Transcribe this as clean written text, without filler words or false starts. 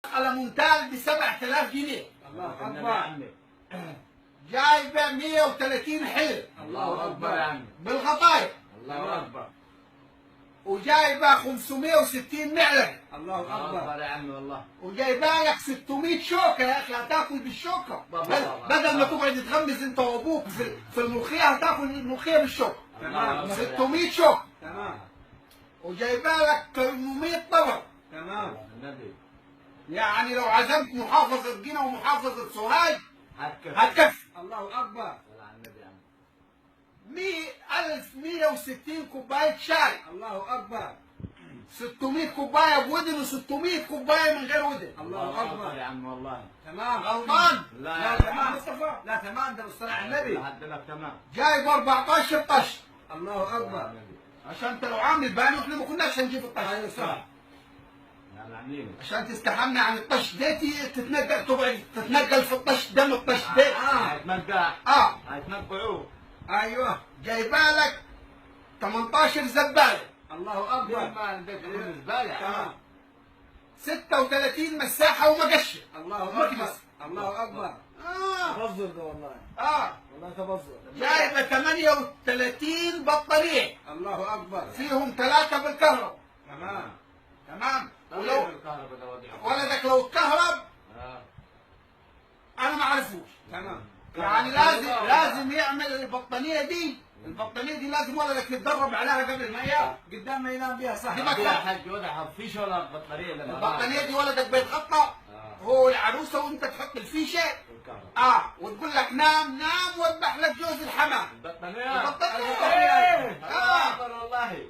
على مونتال ب 7000 جنيه. الله اكبر. جايبه 130 حلل. الله اكبر يا عمي. بالغطايا. الله اكبر. وجايبه 560 معلقه. الله اكبر يا عمي والله. وجايبه لك 600 شوكه يا اخي، هتاكل بالشوكه. بدل ما تقعد تغمز انت وابوك في الملوخيه، هتاكل الملوخيه بالشوكه. تمام. 600 شوكه. تمام. وجايبه لك 800 طبق. تمام. النبي يعني لو عزمت محافظه جنة ومحافظه سوهاج هتكفي. هتكفي. الله اكبر. صل على النبي يا عم. 1160 كوبايه شاي. الله اكبر. 600 كوبايه بودن و600 كوبايه من غير ودن. الله اكبر يا عم والله. تمام. غلطان. لا تمام مصطفى. لا تمام، ده بالصلاه على النبي. لحد لك تمام. جايب 14 طش. الله اكبر. عشان انت لو عامل بالي احنا ما كناش هنجيب الطش. ايوه صح. يا عميني. عشان تستحمى عن الطش ديتي، تتنقل تقعد تتنقل في الطش، دم الطش ديت. هيتنقع. هيتنقعوه. ايوه. جايبه لك 18 زباله. الله اكبر. ما البيت كله زباله. تمام. 36 مساحه ومقشه. الله اكبر. الله اكبر. تبذر ده والله. والله تبذر. جايبه 38 بطاريه. الله اكبر. فيهم 3 بالكهرب. تمام. تمام. ولو الكهرباء ده وضيع. ولدك لو اتكهرب آه. انا ما اعرفوش. تمام. يعني لازم يعمل البطانيه دي. البطانيه دي لازم ولدك يتدرب عليها قبل ما ينام. قدام ما ينام بيها صح. دي يا مكتب. حاج وضع فيش ولا بطاريه ولا البطانيه دي ولدك بيتغطى هو العروسه، وانت تحط الفيشه. وتقول لك نام نام، واذبح لك جوز الحمام. البطاريه. البطانيه. الله اكبر والله.